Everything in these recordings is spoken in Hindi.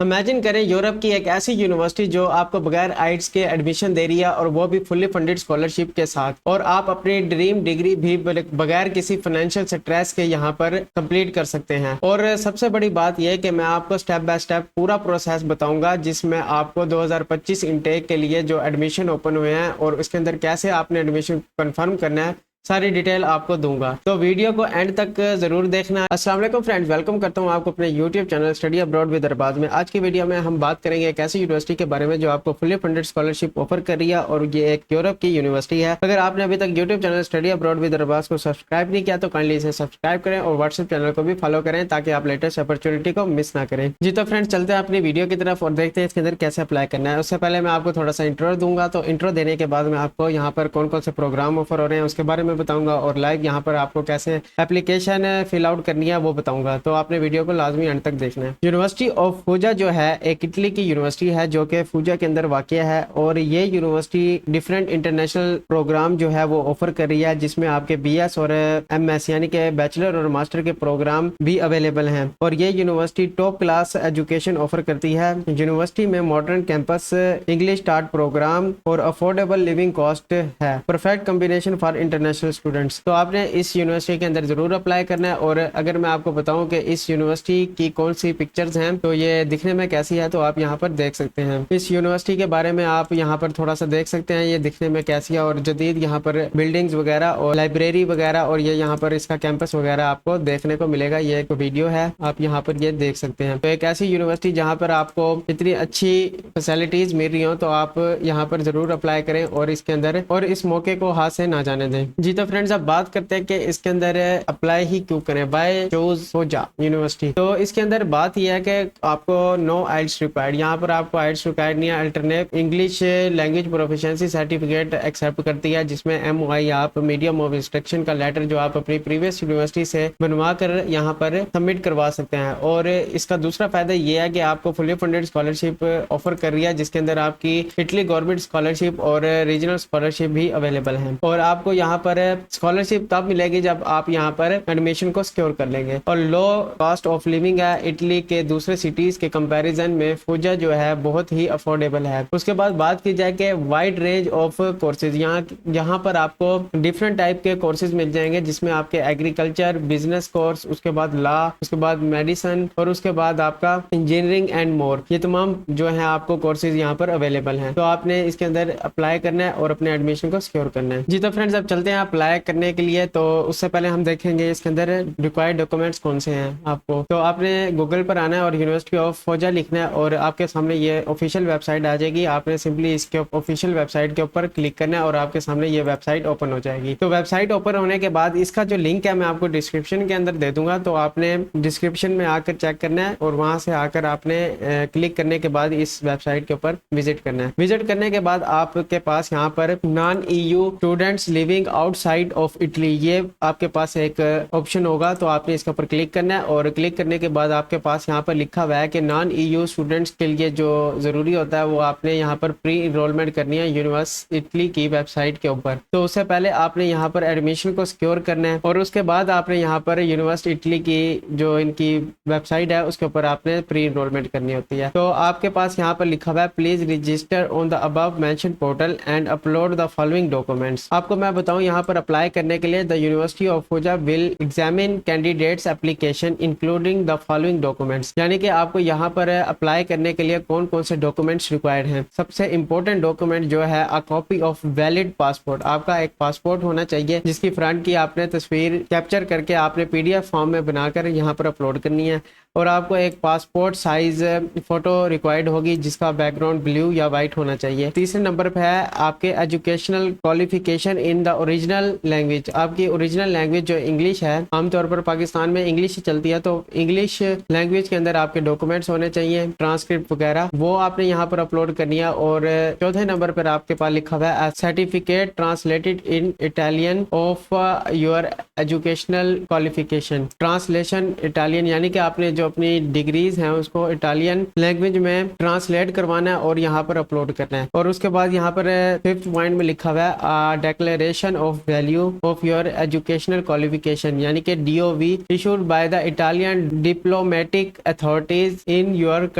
इमेजिन करें यूरोप की एक ऐसी यूनिवर्सिटी जो आपको बगैर आइट्स के एडमिशन दे रही है और वो भी फुल्ली फंडेड स्कॉलरशिप के साथ, और आप अपनी ड्रीम डिग्री भी बगैर किसी फाइनेंशियल स्ट्रेस के यहाँ पर कंप्लीट कर सकते हैं। और सबसे बड़ी बात यह है कि मैं आपको स्टेप बाय स्टेप पूरा प्रोसेस बताऊंगा, जिसमें आपको 2025 इनटेक के लिए जो एडमिशन ओपन हुए हैं और उसके अंदर कैसे आपने एडमिशन कंफर्म करना है, सारी डिटेल आपको दूंगा। तो वीडियो को एंड तक जरूर देखना। अस्सलाम वालेकुम फ्रेंड्स, वेलकम करता हूं आपको अपने YouTube channel study abroad with Arbaz में। आज की वीडियो में हम बात करेंगे एक ऐसी यूनिवर्सिटी के बारे में जो आपको फुली फंडेड स्कॉलरशिप ऑफर कर रही है, और ये एक यूरोप की यूनिवर्सिटी है। अगर आपने अभी तक YouTube channel study abroad with Arbaz को सब्सक्राइब नहीं किया तो काइंडली इसे सब्सक्राइब करें और व्हाट्सएप चैनल को भी फॉलो करें ताकि आप लेटेस्ट अपॉर्चुनिटी को मिस ना करें। जी तो फ्रेंड्स, चलते हैं अपनी वीडियो की तरफ और देखते हैं इसके अंदर कैसे अप्लाई करना है। उससे पहले मैं आपको थोड़ा सा इंट्रो दूंगा, तो इंट्रो देने के बाद मैं आपको यहाँ पर कौन कौन से प्रोग्राम ऑफर हो रहे हैं उसके बारे में बताऊंगा, और लाइव यहाँ पर आपको कैसे एप्लीकेशन फिल आउट करनी है वो बताऊंगा। तो आपने वीडियो को लाजमी अंत तक देखना है। यूनिवर्सिटी ऑफ फूजा जो है एक इटली की यूनिवर्सिटी है जो कि फूजा के अंदर वाक़या है, और ये यूनिवर्सिटी डिफरेंट इंटरनेशनल प्रोग्राम जो है वो ऑफर कर रही है, जिसमें आपके BS और MS यानी कि बैचलर और मास्टर के प्रोग्राम भी अवेलेबल हैं। और ये university top class education offer करती है। यूनिवर्सिटी में modern campus, English start programme और अफोर्डेबल लिविंग कॉस्ट है। Perfect combination for international students. तो आपने इस यूनिवर्सिटी के अंदर जरूर अप्लाई करना है। और अगर मैं आपको बताऊं कि इस यूनिवर्सिटी की कौन सी पिक्चर्स हैं तो ये दिखने में कैसी है, तो आप यहाँ पर देख सकते हैं। इस यूनिवर्सिटी के बारे में आप यहाँ पर थोड़ा सा देख सकते हैं ये दिखने में कैसी है, और जदीद यहाँ पर बिल्डिंग्स वगैरह और लाइब्रेरी वगैरह और ये यहाँ पर इसका कैंपस वगैरह आपको देखने को मिलेगा। ये एक वीडियो है, आप यहाँ पर ये देख सकते हैं। तो एक ऐसी यूनिवर्सिटी जहाँ पर आपको इतनी अच्छी फैसिलिटीज मिल रही हो तो आप यहाँ पर जरूर अप्लाई करें और इसके अंदर और इस मौके को हाथ से ना जाने दें। जी तो फ्रेंड्स, अब बात करते हैं कि इसके अंदर अप्लाई ही क्यों करें, बाय चूज फूजा यूनिवर्सिटी। तो इसके अंदर बात यह है कि आपको नो आइल्स रिक्वायर्ड, यहाँ पर आपको आइल्स रिक्वायर्ड नहीं है। Alternate English language proficiency certificate accept करती है, जिसमें MOI आप मीडियम ऑफ इंस्ट्रक्शन का लेटर जो आप अपनी प्रीवियस यूनिवर्सिटी से बनवा कर यहाँ पर सबमिट करवा सकते हैं। और इसका दूसरा फायदा ये है कि आपको फुली फंडेड स्कॉलरशिप ऑफर कर रही है, जिसके अंदर आपकी इटली गवर्नमेंट स्कॉलरशिप और रीजनल स्कॉलरशिप भी अवेलेबल है। और आपको यहाँ पर स्कॉलरशिप तब मिलेगी जब आप यहाँ पर एडमिशन को सिक्योर कर लेंगे। और लो कॉस्ट ऑफ लिविंग है, इटली के दूसरे सिटीज के कंपैरिजन में फूजा जो है बहुत ही अफोर्डेबल है। उसके बाद बात की जाए कि वाइड रेंज ऑफ कोर्सेज, यहाँ पर आपको डिफरेंट टाइप के कोर्सेज मिल जाएंगे, जिसमें आपके एग्रीकल्चर, बिजनेस कोर्स, उसके बाद लॉ, उसके बाद मेडिसिन और उसके बाद आपका इंजीनियरिंग एंड मोर, ये तमाम जो है आपको कोर्सेज यहाँ पर अवेलेबल हैं। तो आपने इसके अंदर अप्लाई करना है और अपने एडमिशन को सिक्योर करना है। जी तो फ्रेंड्स, अब चलते हैं अप्लाई करने के लिए। तो उससे पहले हम देखेंगे इसके अंदर रिक्वायर्ड डॉक्यूमेंट्स कौन से हैं आपको। तो आपने गूगल पर आना है और यूनिवर्सिटी ऑफ फूजा लिखना है और आपके सामने ये ऑफिशियल वेबसाइट आ जाएगी। आपने सिंपली इसके ऑफिशियल वेबसाइट के ऊपर क्लिक करना है और आपके सामने ये वेबसाइट ओपन हो जाएगी। तो वेबसाइट ओपन होने के बाद इसका जो लिंक है मैं आपको डिस्क्रिप्शन के अंदर दे दूंगा, तो आपने डिस्क्रिप्शन में आकर चेक करना है और वहां से आकर आपने क्लिक करने के बाद इस वेबसाइट के ऊपर विजिट करना है। विजिट करने के बाद आपके पास यहाँ पर non EU students living outside of Italy, ये आपके पास एक ऑप्शन होगा। तो आपने इसके ऊपर क्लिक करना है और क्लिक करने के बाद आपके पास यहाँ पर लिखा हुआ है कि नॉन EU स्टूडेंट्स के लिए जो जरूरी होता है वो आपने यहाँ पर प्री इनरोलमेंट करनी है यूनिवर्सिटी इटली की वेबसाइट के ऊपर। तो उससे पहले आपने यहाँ पर एडमिशन को सिक्योर करना है और उसके बाद आपने यहाँ पर यूनिवर्सिटी इटली की जो इनकी वेबसाइट है उसके ऊपर आपने प्री इनरोलमेंट करनी होती है। तो आपके पास यहाँ पर लिखा हुआ है please register on the above mention portal and upload the following documents. आपको मैं बताऊं यहाँ पर अप्लाई करने के लिए the university of Fuja will examine candidates application including the following documents, यानी कि आपको यहाँ पर अप्लाई करने के लिए कौन कौन से डॉक्यूमेंट्स रिक्वायर्ड हैं। सबसे इंपॉर्टेंट डॉक्यूमेंट जो है a copy of valid passport, आपका एक पासपोर्ट होना चाहिए जिसकी फ्रंट की आपने तस्वीर कैप्चर करके आपने PDF फॉर्म में बनाकर यहाँ पर अपलोड करनी है। और आपको एक पासपोर्ट साइज फोटो रिक्वायर्ड होगी जिसका बैकग्राउंड ब्लू या वाइट होना चाहिए। तीसरे नंबर पे है आपके educational qualification in the original language, आपकी ओरिजिनल लैंग्वेज जो इंग्लिश है, आमतौर पर पाकिस्तान में इंग्लिश ही चलती है, तो इंग्लिश लैंग्वेज के अंदर आपके डॉक्यूमेंट्स होने चाहिए, ट्रांसक्रिप्ट वगैरह, वो आपने यहाँ पर अपलोड करनी है। और चौथे नंबर पर आपके पास लिखा हुआ है certificate translated in Italian of your educational qualification, translation Italian, यानी कि आपने जो अपनी डिग्रीज हैं उसको इटालियन लैंग्वेज में ट्रांसलेट करवाना है और यहाँ पर अपलोड करना है। और उसके बाद यहाँ पर 5th पॉइंट में लिखा हुआ है declaration of value of your educational qualification, यानी कि DOV issued by the Italian diplomatic authorities in your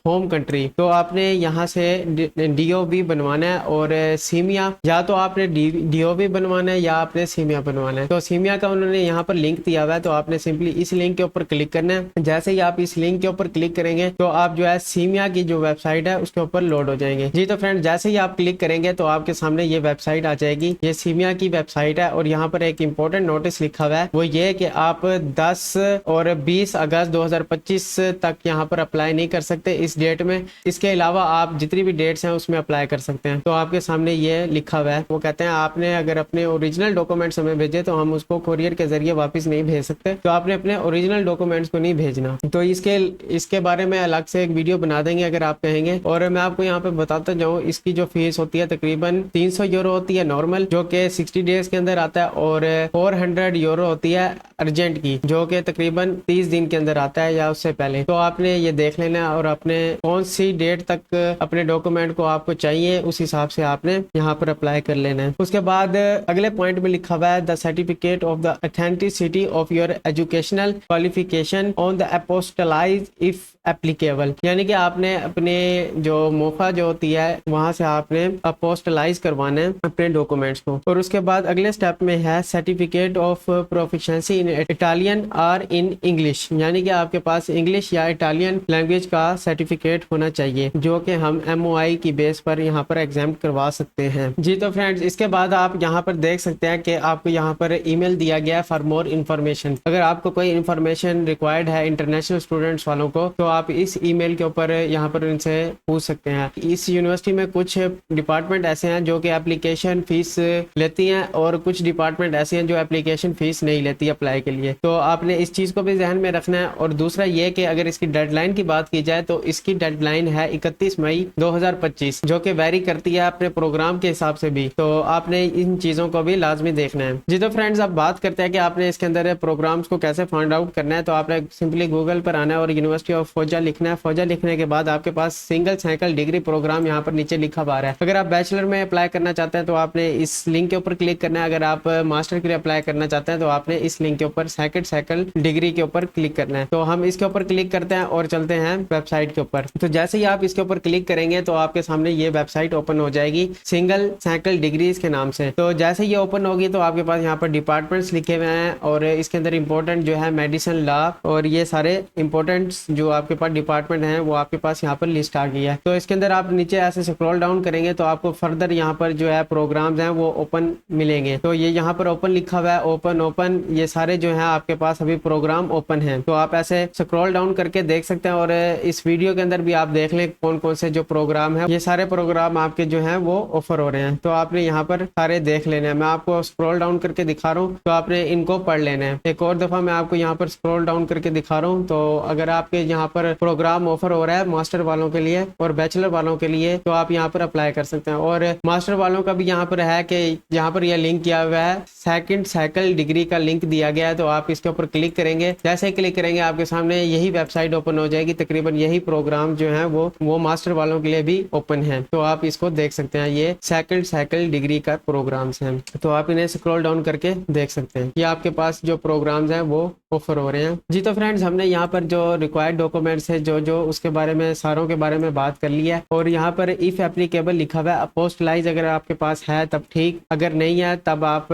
home country. तो आपने यहाँ से DOV बनवाना है और सीमिया, या तो आपने DOV बनवाना है या आपने सीमिया बनवाना है। तो सीमिया का उन्होंने यहाँ पर लिंक दिया हुआ है, तो आपने सिंपली इस लिंक के ऊपर क्लिक करना है। जैसे ही आप इस लिंक के ऊपर क्लिक करेंगे तो आप जो है सीमिया की जो वेबसाइट है उसके ऊपर लोड हो जाएंगे। जी तो फ्रेंड, जैसे ही आप क्लिक करेंगे तो आपके सामने ये वेबसाइट आ जाएगी। ये सीमिया की वेबसाइट है और यहाँ पर एक इंपॉर्टेंट नोटिस लिखा हुआ है, वो ये कि आप 10 और 20 अगस्त 2025 तक यहाँ पर अप्लाई नहीं कर सकते इस डेट में। इसके अलावा आप जितनी भी डेट्स हैं उसमें अप्लाई कर सकते हैं। तो आपके सामने ये लिखा हुआ है, वो कहते हैं आपने अगर अपने ओरिजिनल डॉक्यूमेंट्स हमें भेजे तो हम उसको कोरियर के जरिए वापस नहीं भेज सकते, तो आपने अपने ओरिजिनल डॉक्यूमेंट्स को नहीं भेजना। तो इसके बारे में अलग से एक वीडियो बना देंगे अगर आप कहेंगे। और मैं आपको यहाँ पे बताता जाऊँ, इसकी जो फीस होती है तकरीबन 300 यूरो होती है नॉर्मल, जो कि 60 डेज के अंदर आता है, और 400 यूरो होती है अर्जेंट की, जो कि तकरीबन 30 दिन के अंदर आता है या उससे पहले। तो आपने ये देख लेना है और अपने कौन सी डेट तक अपने डॉक्यूमेंट को आपको चाहिए उस हिसाब से आपने यहाँ पर अप्लाई कर लेना है। उसके बाद अगले पॉइंट में लिखा हुआ है the certificate of the authenticity of your educational qualification on the apostille if applicable, यानी कि आपने अपने जो मोफा जो होती है वहां से आपने अपोस्टलाइज करवाना है अपने डॉक्यूमेंट्स को। और उसके बाद अगले स्टेप में है certificate of proficiency in Italian और इन इंग्लिश, यानी कि आपके पास इंग्लिश या इटालियन लैंग्वेज का सर्टिफिकेट होना चाहिए, जो कि हम MOI की बेस पर यहाँ पर एग्जाम करवा सकते हैं। जी तो फ्रेंड्स, इसके बाद आप यहाँ पर देख सकते हैं कि आपको यहाँ पर ईमेल दिया गया है फॉर मोर इन्फॉर्मेशन। अगर आपको कोई इन्फॉर्मेशन रिक्वायर्ड है इंटरनेशनल स्टूडेंट्स वालों को, तो आप इस ईमेल के ऊपर यहाँ पर इनसे पूछ सकते हैं। इस यूनिवर्सिटी में कुछ डिपार्टमेंट ऐसे हैं जो कि एप्लीकेशन फीस लेती हैं और कुछ डिपार्टमेंट ऐसे हैं जो एप्लीकेशन फीस नहीं लेती अप्लाई के लिए। तो आपने इस चीज़ को भी ध्यान में रखना है। और दूसरा ये कि अगर इसकी डेडलाइन की बात की जाए तो इसकी डेडलाइन है 31 मई 2025, जो कि वेरी करती है अपने प्रोग्राम के हिसाब से भी। तो आपने इन चीज़ों को भी लाजमी देखना है। जी तो फ्रेंड्स, अब बात करते हैं कि आपने इसके अंदर प्रोग्राम्स को कैसे फाइंड आउट करना है। तो आपने सिंपली गूगल पर आना है और यूनिवर्सिटी ऑफ फौजा लिखना है। फौजा लिखने के बाद आपके पास सिंगल साइकिल डिग्री प्रोग्राम यहाँ पर नीचे लिखा हुआ है। अगर आप बैचलर में अप्लाई करना चाहते हैं तो आपने इस लिंक के ऊपर क्लिक करना है। अगर आप मास्टर के लिए अप्लाई करना चाहते हैं तो आपने इस लिंक के ऊपर सेकंड साइकिल डिग्री के ऊपर क्लिक करना है। तो हम इसके ऊपर क्लिक करते हैं और चलते हैं वेबसाइट के ऊपर। तो जैसे ही आप इसके ऊपर क्लिक करेंगे तो आपके सामने ये वेबसाइट ओपन हो जाएगी सिंगल साइकिल डिग्रीज के नाम से। तो जैसे ये ओपन होगी तो आपके पास यहाँ पर डिपार्टमेंट्स लिखे हुए हैं और इसके अंदर इंपॉर्टेंट जो है मेडिसिन, लॉ और ये सारे इंपॉर्टेंट जो आपके पास डिपार्टमेंट हैं वो आपके पास यहाँ पर लिस्ट आ गई है। तो इसके अंदर आप नीचे ऐसे स्क्रॉल डाउन करेंगे तो आपको फर्दर यहाँ पर जो है प्रोग्राम्स हैं वो ओपन मिलेंगे। तो ये यहाँ पर ओपन लिखा हुआ है, ओपन ये सारे जो है आपके पास अभी प्रोग्राम ओपन है। तो आप ऐसे स्क्रॉल डाउन करके देख सकते हैं और इस वीडियो के अंदर भी आप देख लें कौन कौन से जो प्रोग्राम है, ये सारे प्रोग्राम आपके जो है वो ऑफर हो रहे हैं। तो आपने यहाँ पर सारे देख लेने हैं। मैं आपको स्क्रॉल डाउन करके दिखा रहा हूँ तो आपने इनको पढ़ लेना है। एक और दफा मैं आपको यहाँ पर स्क्रॉल डाउन करके दिखा रहा हूँ। तो अगर आपके यहाँ पर प्रोग्राम ऑफर हो रहा है मास्टर वालों के लिए और बैचलर वालों के लिए, तो आप यहाँ पर अप्लाई कर सकते हैं। और मास्टर वालों का भी यहाँ पर है कि यहाँ पर यह लिंक किया हुआ है, सेकंड साइकिल डिग्री का लिंक दिया गया है। तो आप इसके ऊपर क्लिक करेंगे, जैसे ही क्लिक करेंगे आपके सामने यही वेबसाइट ओपन हो जाएगी। तकरीबन यही प्रोग्राम जो है वो मास्टर वालों के लिए भी ओपन है। तो आप इसको देख सकते हैं, ये सेकंड साइकिल डिग्री का प्रोग्राम्स हैं। तो आप इन्हें स्क्रॉल डाउन करके देख सकते हैं कि आपके पास जो प्रोग्राम्स हैं वो ऑफर हो रहे हैं। जी तो फ्रेंड्स, हमने यहाँ पर जो रिक्वायर्ड डॉक्यूमेंट्स है जो उसके बारे में सारों के बारे में बात कर लिया है। और यहाँ पर इफ एप्लीकेबल लिखा हुआ है, अपोस्टलाइज अगर आपके पास है तब ठीक, अगर नहीं है तब आप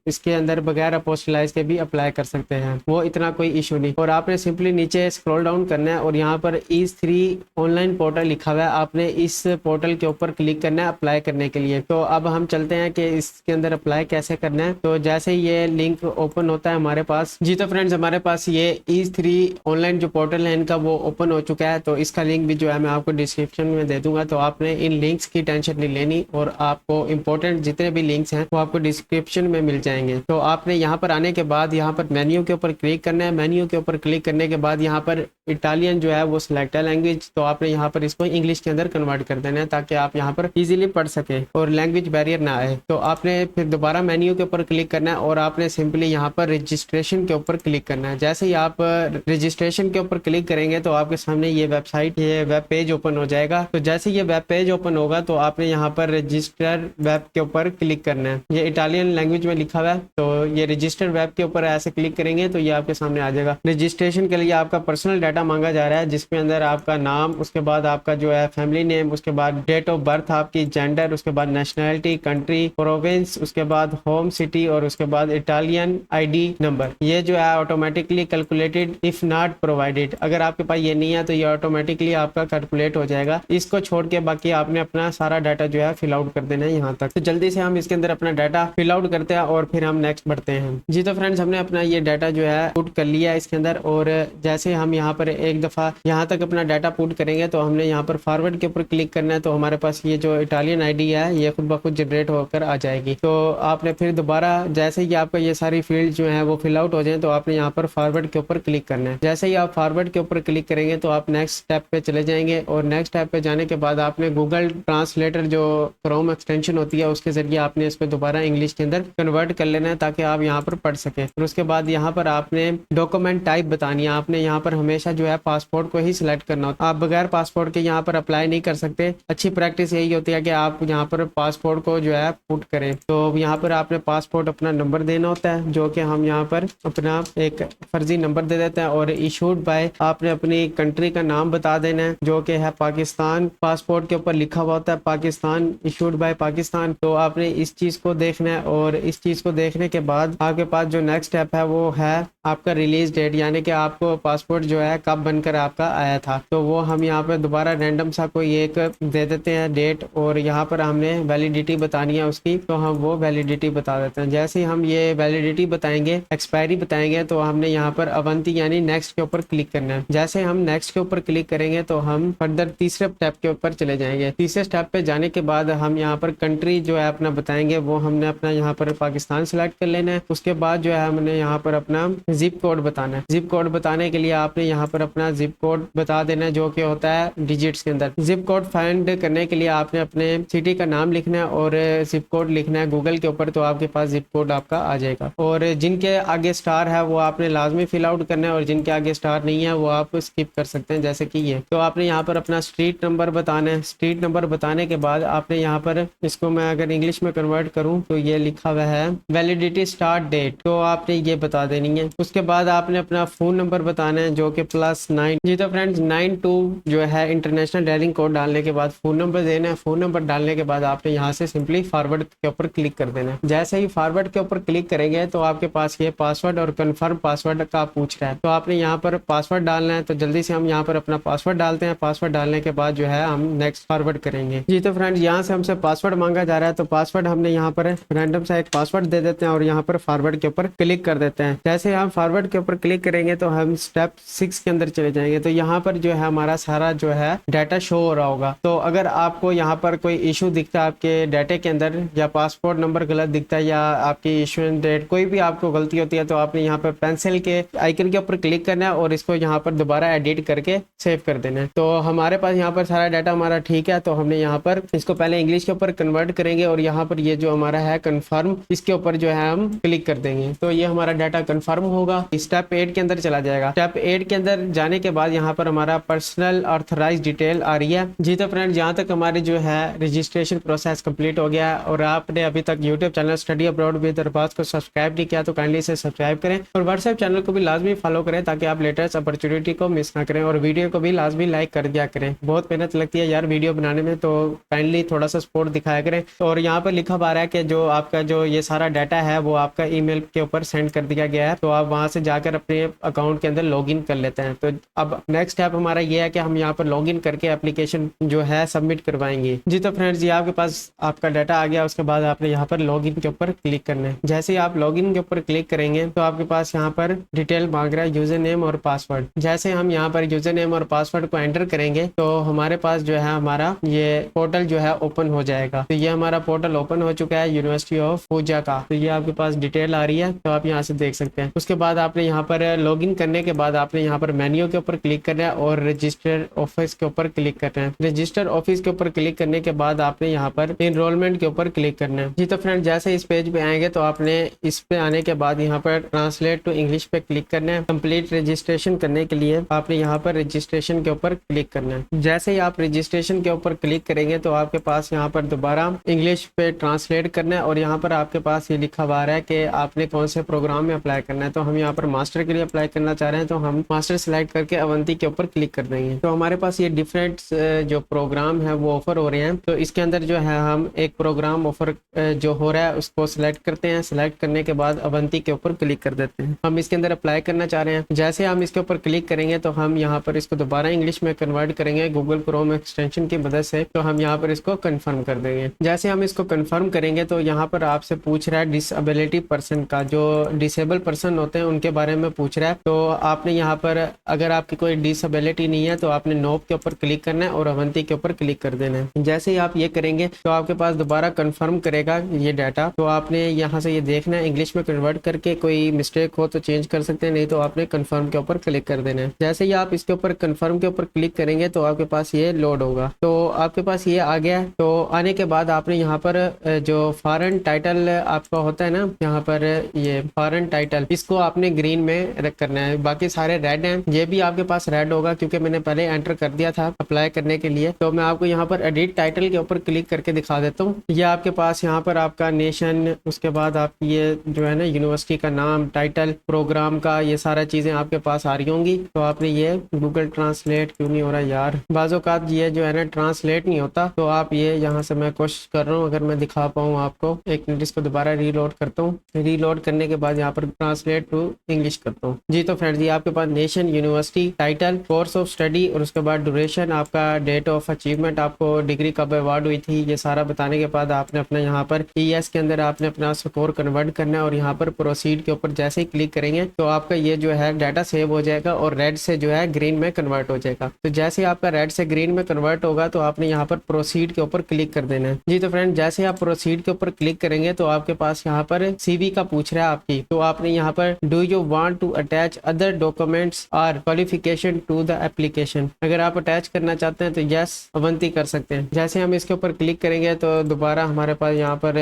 इसके अंदर बगैर अपोस्टलाइज के भी अप्लाई कर सकते हैं, वो इतना कोई इशू नहीं। और आपने सिंपली नीचे स्क्रॉल डाउन करना है और यहाँ पर ईज3 ऑनलाइन पोर्टल लिखा हुआ है, आपने इस पोर्टल के ऊपर क्लिक करना है अप्लाई करने के लिए। तो अब हम चलते हैं कि इसके अंदर अप्लाई कैसे करना है। तो जैसे ये लिंक ओपन होता है हमारे पास, जी तो फ्रेंड्स हमारे पास ये ईज3 ऑनलाइन जो पोर्टल है इनका वो ओपन हो चुका है। तो इसका लिंक भी जो है मैं आपको डिस्क्रिप्शन में दे दूंगा। तो आपने इन लिंक्स की टेंशन नहीं लेनी और आपको इंपॉर्टेंट जितने भी लिंक्स हैं वो आपको डिस्क्रिप्शन में मिल जाएंगे। तो आपने यहाँ पर आने के बाद यहाँ पर मेन्यू के ऊपर क्लिक करना है। मेन्यू के ऊपर क्लिक करने के बाद यहाँ पर इटालियन जो है वो सिलेक्ट है लैंग्वेज, तो आपने यहाँ पर इसको इंग्लिश के अंदर कन्वर्ट कर देना है ताकि आप यहाँ पर इजीली पढ़ सके और लैंग्वेज बैरियर ना आए। तो आपने फिर दोबारा मेन्यू के ऊपर क्लिक करना है और आपने सिंपली यहाँ पर रजिस्ट्रेशन के ऊपर क्लिक करना है। जैसे ही आप रजिस्ट्रेशन के ऊपर क्लिक करेंगे तो आपके सामने ये वेबसाइट, ये वेब पेज ओपन हो जाएगा। तो जैसे ये वेब पेज ओपन होगा तो आपने यहाँ पर रजिस्टर वेब के ऊपर क्लिक करना है। ये इटालियन लैंग्वेज में लिखा हुआ है, तो ये रजिस्टर वेब के ऊपर ऐसे क्लिक करेंगे तो ये आपके सामने आ जाएगा। रजिस्ट्रेशन के लिए आपका पर्सनल डाटा मांगा जा रहा है, जिसके अंदर आपका नाम, उसके बाद आपका जो है फैमिली नेम, उसके बाद डेट ऑफ बर्थ, आपकी जेंडर, उसके बाद नेशनैलिटी, कंट्री, प्रोविंस, उसके बाद होम सिटी और उसके बाद इटालियन आईडी नंबर। ये जो है automatically calculated if not provided. अगर आपके पास ये नहीं है तो ये ऑटोमेटिकली आपका कैलकुलेट हो जाएगा। इसको छोड़ के बाकी आपने अपना सारा डाटा जो है फिल आउट कर देना है यहाँ तक। तो जल्दी से हम इसके अंदर अपना डाटा फिल आउट करते हैं और फिर हम नेक्स्ट बढ़ते हैं। जी तो फ्रेंड्स, हमने अपना ये डाटा जो है पुट कर लिया है इसके अंदर, और जैसे हम यहाँ पर एक दफ़ा यहाँ तक अपना डाटा पुट करेंगे तो हमने यहाँ पर फॉरवर्ड के ऊपर क्लिक करना है। तो हमारे पास ये जो इटालियन आईडी है ये खुद ब खुद जनरेट होकर आ जाएगी। तो आपने फिर दोबारा जैसे ही आपका ये सारी फील्ड जो है वो फिल आउट हो जाए तो आपने यहाँ पर फॉरवर्ड के ऊपर क्लिक करना है। जैसे ही आप फॉरवर्ड के ऊपर क्लिक करेंगे तो आप नेक्स्ट स्टेप पे चले जाएंगे, और नेक्स्ट स्टेप पे जाने के बाद आपने गूगल ट्रांसलेटर जो क्रोम एक्सटेंशन होती है उसके जरिए आपने इसको दोबारा इंग्लिश के अंदर कन्वर्ट कर लेना है ताकि आप यहाँ पर पढ़ सके। और उसके बाद यहाँ पर आपने डॉक्यूमेंट टाइप बतानी है। आपने यहाँ पर हमेशा जो है पासपोर्ट को ही सिलेक्ट करना होता है। आप बगैर पासपोर्ट के यहाँ पर अप्लाई नहीं कर सकते। अच्छी प्रैक्टिस यही होती है कि आप यहाँ पर पासपोर्ट को जो है पुट करें। तो यहाँ पर आपने पासपोर्ट अपना नंबर देना होता है, जो कि हम यहाँ पर अपना एक फर्जी नंबर दे देते हैं, और इशूड बाय आपने अपनी कंट्री का नाम बता देना है जो कि है पाकिस्तान। पासपोर्ट के ऊपर लिखा हुआ होता है पाकिस्तान, इशूड बाय पाकिस्तान। तो आपने इस चीज़ को देखना है, और इस चीज़ को देखने के बाद आपके पास जो नेक्स्ट स्टेप है वो है आपका रिलीज डेट, यानी कि आपको पासपोर्ट जो है कब बनकर आपका आया था। तो वो हम यहाँ पे दोबारा रैंडम सा कोई एक दे देते हैं डेट, और यहाँ पर हमने वैलिडिटी बतानी है उसकी, तो हम वो वैलिडिटी बता देते हैं। जैसे ही हम ये वैलिडिटी बताएंगे, एक्सपायरी बताएंगे, तो हमने यहाँ पर अवंती यानी नेक्स्ट के ऊपर क्लिक करना है। जैसे हम नेक्स्ट के ऊपर क्लिक करेंगे तो हम फर्दर तीसरे स्टेप के ऊपर चले जाएंगे। तीसरे स्टेप पे जाने के बाद हम यहाँ पर कंट्री जो है अपना बताएंगे, वो हमने अपना यहाँ पर पाकिस्तान सिलेक्ट कर लेना है। उसके बाद जो है हमने यहाँ पर अपना जिप कोड बताना है। जिप कोड बताने के लिए आपने यहाँ पर अपना जिप कोड बता देना है, जो कि होता है डिजिट्स के अंदर। जिप कोड फाइंड करने के लिए आपने अपने सिटी का नाम लिखना है और जिप कोड लिखना है गूगल के ऊपर, तो आपके पास जिप कोड आपका आ जाएगा। और जिनके आगे स्टार है वो आपने लाजमी फिल आउट करना है, और जिनके आगे स्टार नहीं है वो आप स्किप कर सकते हैं, जैसे कि ये। तो आपने यहाँ पर अपना स्ट्रीट नंबर बताना है। स्ट्रीट नंबर बताने के बाद आपने यहाँ पर इसको मैं अगर इंग्लिश में कन्वर्ट करूँ तो ये लिखा हुआ है वैलिडिटी स्टार्ट डेट, तो आपने ये बता देनी है। उसके बाद आपने अपना फ़ोन नंबर बताना है जो कि +9। जी तो फ्रेंड्स 92 जो है इंटरनेशनल डायलिंग कोड डालने के बाद फ़ोन नंबर देना है। फ़ोन नंबर डालने के बाद आपने यहाँ से सिंपली फॉरवर्ड के ऊपर क्लिक कर देना है। जैसे ही फॉरवर्ड के ऊपर क्लिक करेंगे तो आपके पास ये पासवर्ड और कन्फर्म पासवर्ड का पूछ रहा है, तो आपने यहाँ पर पासवर्ड डालना है। तो जल्दी से हम यहाँ पर अपना पासवर्ड डालते हैं। पासवर्ड डालने के बाद जो है हम नेक्स्ट फॉरवर्ड करेंगे। जी तो फ्रेंड्स यहाँ से हमसे पासवर्ड मांगा जा रहा है, तो पासवर्ड हमने यहाँ पर रैंडम सा एक पासवर्ड दे देते हैं और यहाँ पर फॉरवर्ड के ऊपर क्लिक कर देते हैं। जैसे हम फॉरवर्ड के ऊपर क्लिक करेंगे तो हम स्टेप 6 के अंदर चले जाएंगे। तो यहाँ पर जो है हमारा सारा जो है डाटा शो हो रहा होगा। तो अगर आपको यहाँ पर कोई इशू दिखता है आपके डाटे के अंदर, या पासपोर्ट नंबर गलत दिखता है, या आपकी इशुएंस डेट कोई भी आपको गलती होती है, तो आपने यहाँ पर पेंसिल के आइकन के ऊपर क्लिक करना है और इसको यहाँ पर दोबारा एडिट करके सेव कर देना है। तो हमारे पास यहाँ पर सारा डाटा हमारा ठीक है, तो हमने यहाँ पर इसको पहले इंग्लिश के ऊपर कन्वर्ट करेंगे, और यहाँ पर ये जो हमारा है कन्फर्म, इसके ऊपर जो है हम क्लिक कर देंगे। तो ये हमारा डाटा कन्फर्म होगा। स्टेप 8 के अंदर चला जाएगा। स्टेप 8 के अंदर जाने के बाद यहाँ पर हमारा पर्सनल ऑथराइज डिटेल आ रही है। जी तो फ्रेंड्स यहाँ तक हमारी जो है रजिस्ट्रेशन प्रोसेस कंप्लीट हो गया है, और आपने अभी तक YouTube channel study abroad with Arbaz को सब्सक्राइब नहीं किया तो काइंडली से सब्सक्राइब करें, और व्हाट्सएप चैनल को भी लाजमी फॉलो करें ताकि आप लेटेस्ट अपॉर्चुनिटी को मिस ना करें, और वीडियो को भी लाजमी लाइक कर दिया करें। बहुत मेहनत लगती है यार वीडियो बनाने में, तो काइंडली थोड़ा सा सपोर्ट दिखाया करें। और यहाँ पर लिखा आ रहा है कि जो आपका जो ये सारा डाटा है वो आपका ईमेल के ऊपर सेंड कर दिया गया है, तो आप वहाँ से जाकर अपने अकाउंट के अंदर लॉगिन कर लेते हैं। तो अब नेक्स्ट स्टेप हमारा ये है कि हम यहाँ पर लॉगिन करके एप्लीकेशन जो है सबमिट करवाएंगे। जी तो फ्रेंड्स ये आपके पास आपका डाटा आ गया। उसके बाद आपने यहाँ पर लॉगिन के ऊपर क्लिक करना है। जैसे ही आप लॉगिन के ऊपर क्लिक करेंगे तो आपके पास यहाँ पर डिटेल मांग रहा है, यूजर नेम और पासवर्ड। जैसे हम यहाँ पर यूजर नेम और पासवर्ड को एंटर करेंगे तो हमारे पास जो है हमारा ये पोर्टल जो है ओपन हो जाएगा। तो ये हमारा पोर्टल ओपन हो चुका है यूनिवर्सिटी ऑफ पूजा का। तो ये आपके पास डिटेल आ रही है, तो आप यहाँ से देख सकते हैं। उसके बाद आपने यहाँ पर लॉगिन करने के बाद आपने यहाँ पर मेन्यू के ऊपर क्लिक करना है और रजिस्टर ऑफिस के ऊपर क्लिक करना है। रजिस्टर ऑफिस के ऊपर क्लिक करने के बाद आपने यहाँ पर इनरोलमेंट के ऊपर क्लिक करना है। जी तो फ्रेंड, जैसे इस पेज पे आएंगे तो आपने इस पे आने के बाद यहाँ पर ट्रांसलेट टू इंग्लिश पे क्लिक करना है। कंप्लीट रजिस्ट्रेशन करने के लिए आपने यहाँ पर रजिस्ट्रेशन के ऊपर क्लिक करना है। जैसे ही आप रजिस्ट्रेशन के ऊपर क्लिक करेंगे तो आपके पास यहाँ पर दोबारा इंग्लिश पे ट्रांसलेट करना है और यहाँ पर आपके पास ये लिखा हुआ है कि आपने कौन से प्रोग्राम में अप्लाई करना है। तो हम यहाँ पर मास्टर के लिए अप्लाई करना चाह रहे हैं, तो हम मास्टर सेलेक्ट करके अवंती के ऊपर क्लिक कर देंगे। तो हमारे पास ये डिफरेंट जो प्रोग्राम है वो ऑफर हो रहे हैं। तो इसके अंदर जो है हम एक प्रोग्राम ऑफर जो हो रहा है उसको सिलेक्ट करते हैं। सिलेक्ट करने के बाद अवंती के ऊपर क्लिक कर देते हैं। हम इसके अंदर अप्लाई करना चाह रहे हैं। जैसे हम इसके ऊपर क्लिक करेंगे तो हम यहाँ पर इसको दोबारा इंग्लिश में कन्वर्ट करेंगे गूगल क्रोम एक्सटेंशन की मदद से। तो हम यहाँ पर इसको कंफर्म कर देंगे। जैसे हम इसको कंफर्म करेंगे तो यहाँ पर आपसे पूछ रहा है डिसेबिलिटी पर्सन का, जो डिसेबल पर्सन होते हैं उनके बारे में पूछ रहा है। तो आपने यहाँ पर अगर आपकी कोई डिसेबिलिटी नहीं है तो आपने नोप के ऊपर क्लिक करना है और अवंती के ऊपर क्लिक कर देना है। जैसे ही आप ये करेंगे तो आपके पास दोबारा कंफर्म करेगा ये डाटा। तो आपने यहाँ से ये देखना है, इंग्लिश में कन्वर्ट करके कोई मिस्टेक हो तो चेंज कर सकते हैं, नहीं तो आपने कंफर्म के ऊपर क्लिक कर देना है। जैसे ही आप इसके ऊपर कंफर्म के ऊपर क्लिक करेंगे तो आपके पास ये लोड होगा। तो आपके पास ये आ गया। तो आने के बाद आपने यहाँ पर जो फॉरेन टाइटल आपका होता है ना, यहाँ पर ये फॉरेन टाइटल, इसको आपने ग्रीन में रख करना है। बाकी सारे रेड हैं, ये भी आपके पास रेड होगा क्योंकि मैंने पहले एंटर कर दिया था अप्लाई करने के लिए। तो मैं आपको यहाँ पर एडिट टाइटल के ऊपर क्लिक करके दिखा देता हूँ। ये आपके पास यहाँ पर आपका नेशन, उसके बाद आपकी ये जो है ना यूनिवर्सिटी का नाम, टाइटल, प्रोग्राम का, ये सारा चीजें आपके पास आ रही होंगी। तो आपने ये गूगल ट्रांसलेट क्यों नहीं हो रहा यार, बाज़-औक़ात ये जो है ना ट्रांसलेट नहीं होता। तो आप ये यहाँ से मैं कोशिश कर रहा हूँ अगर मैं दिखा पाऊँ आपको। एक मिनट, इसको दोबारा रीलोड करता हूँ। रीलोड करने के बाद यहाँ पर ट्रांसलेट टू इंग्लिश करता हूँ। जी तो फ्रेंड्स, ये आपके पास nation, university, title, course of study और उसके बाद ड्यूरेशन, आपका डेट ऑफ अचीवमेंट, आपको डिग्री कब अवार्ड हुई थी, ये सारा बताने के बाद आपने अपना यहाँ पर ES के अंदर आपने अपना स्कोर कन्वर्ट करना है और यहाँ पर प्रोसीड के ऊपर जैसे ही क्लिक करेंगे तो आपका ये जो है डाटा सेव हो जाएगा और रेड से जो है ग्रीन में कन्वर्ट हो जाएगा। तो जैसे आपका रेड से ग्रीन में कन्वर्ट होगा तो आपने यहाँ पर प्रोसीड के ऊपर क्लिक कर देना है। जी तो फ्रेंड, जैसे आप प्रोसीड के ऊपर क्लिक करेंगे तो आपके पास यहाँ पर CV का पूछ रहा है आपकी। तो आपने यहाँ पर do you want to attach other documents और क्वालिफिकेशन टू द एप्लीकेशन, अगर आप अटैच करना चाहते हैं तो यस अवंती कर सकते हैं। जैसे हम इसके ऊपर क्लिक करेंगे तो दोबारा हमारे पास यहाँ पर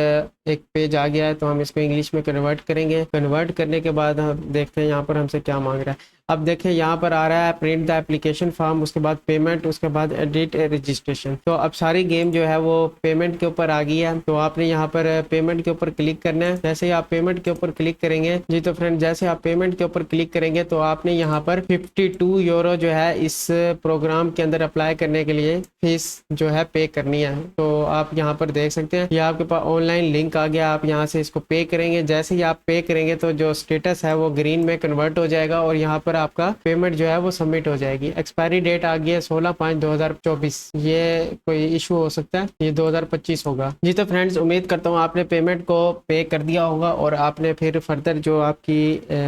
एक पेज आ गया है। तो हम इसको इंग्लिश में कन्वर्ट करेंगे। कन्वर्ट करने के बाद हम देखते हैं यहाँ पर हमसे क्या मांग रहा है। अब देखें यहाँ पर आ रहा है प्रिंट द एप्लीकेशन फॉर्म, उसके बाद पेमेंट, उसके बाद एडिट रजिस्ट्रेशन। तो अब सारी गेम जो है वो पेमेंट के ऊपर आ गई है। तो आपने यहाँ पर पेमेंट के ऊपर क्लिक करना है। जैसे ही आप पेमेंट के ऊपर क्लिक करेंगे, जी तो फ्रेंड, जैसे आप पेमेंट के ऊपर क्लिक करेंगे तो आपने यहाँ पर 52 यूरो जो है इस प्रोग्राम के अंदर अप्लाई करने के लिए फीस जो है पे करनी है। तो आप यहाँ पर देख सकते हैं ये आपके पास ऑनलाइन लिंक आ गया। आप यहाँ से इसको पे करेंगे। जैसे ही आप पे करेंगे तो जो स्टेटस है वो ग्रीन में कन्वर्ट हो जाएगा और यहाँ पर आपका पेमेंट जो है वो सबमिट हो जाएगी। एक्सपायरी डेट आ गई है 16/5/2024। ये कोई इशू हो सकता है, ये 2025 होगा। जी तो फ्रेंड्स, उम्मीद करता हूँ आपने पेमेंट को पे कर दिया होगा और आपने फिर फर्दर जो आपकी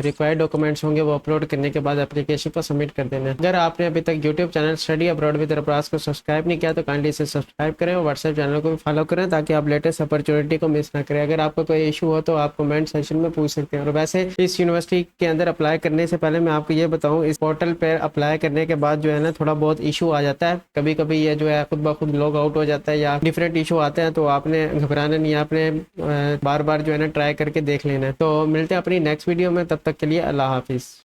रिक्वायर्ड डॉक्यूमेंट्स होंगे वो अपलोड करने के बाद एप्लीकेशन को सबमिट कर देना है। अगर आपने अभी तक YouTube channel study abroad with Rafraz को सब्सक्राइब नहीं किया तो काइंडली इसे सब्सक्राइब करें और व्हाट्सएप चैनल को भी फॉलो करें ताकि आप लेटेस्ट अपॉर्चुनिटी को मिस ना करें। अगर आपको कोई इशू हो तो आप कमेंट सेक्शन में पूछ सकते हैं। और वैसे इस यूनिवर्सिटी के अंदर अप्लाई करने से पहले मैं आपको ये बताऊँ, इस पोर्टल पर अप्लाई करने के बाद जो है ना थोड़ा बहुत इशू आ जाता है। कभी कभी ये जो है खुद ब खुद लॉग आउट हो जाता है या डिफरेंट इशू आते हैं। तो आपने घबराना नहीं, आपने बार बार जो है ना ट्राई करके देख लेना है। तो मिलते हैं अपनी नेक्स्ट वीडियो में, तब तक के लिए अल्लाह हाफिज़।